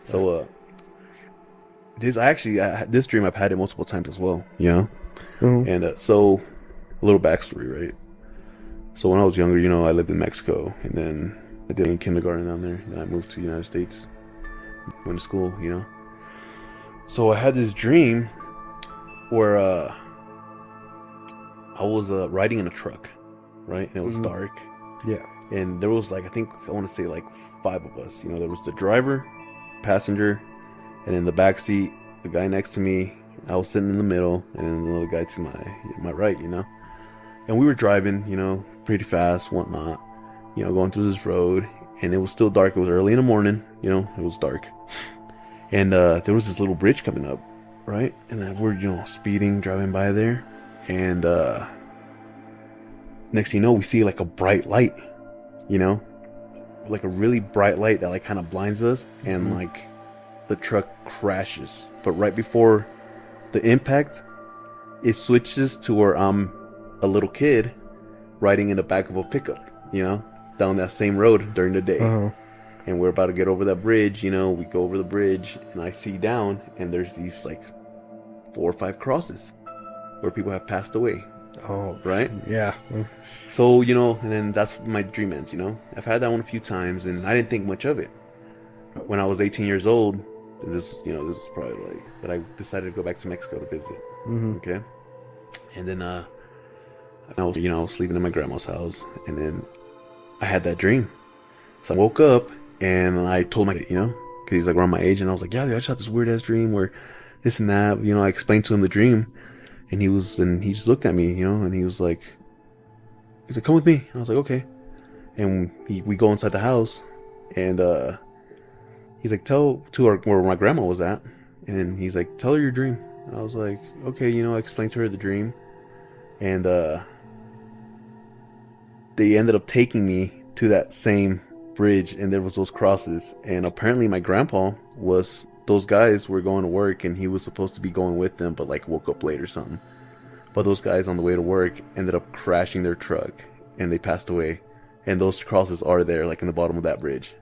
So this dream I've had it multiple times as well, you know. Mhm. And so a little backstory, right? So when I was younger, you know, I lived in Mexico, and then I did in kindergarten down there. Then I moved to the United States, went to school, you know. So I had this dream where I was riding in a truck, right? And it was Mhm. dark, Yeah. and there was like I want to say like five of us. You know, there was the driver, passenger, and in the back seat, the guy next to me. I was sitting in the middle, and then another guy to my right. You know, and we were driving, you know, pretty fast, whatnot. You know, going through this road, and it was still dark. It was early in the morning. You know, it was dark, and there was this little bridge coming up, right? And we're speeding, driving by there, and next thing you know, we see like a bright light, you know, like a really bright light that like kind of blinds us, and Mhm. like the truck crashes. But right before the impact, it switches to where I'm a little kid riding in the back of a pickup, you know, down that same road during the day. Uh-huh. And we're about to get over that bridge, you know, we go over the bridge, and I see down, and there's these like 4 or 5 crosses where people have passed away, Oh, right? yeah. So, you know, and then that's my dream ends, you know. I've had that one a few times, and I didn't think much of it. When I was 18 years old, this was probably like that I decided to go back to Mexico to visit. Mm-hmm. Okay. And then I was sleeping in my grandma's house, and then I had that dream. So I woke up and I told my, you know, because he's like around my age, and I was like, yeah, dude, I just had this weird ass dream where this and that, you know. I explained to him the dream, and he just looked at me, you know, and he's like, come with me. And I was like, okay. And we go inside the house, and he's like, tell to our where my grandma was at, and he's like, tell her your dream. And I was like, okay, you know, I explained to her the dream, and they ended up taking me to that same bridge, and there was those crosses, and apparently my grandpa was those guys were going to work, and he was supposed to be going with them, but like woke up late or something. But those guys on the way to work ended up crashing their truck, and they passed away. And those crosses are there, like in the bottom of that bridge.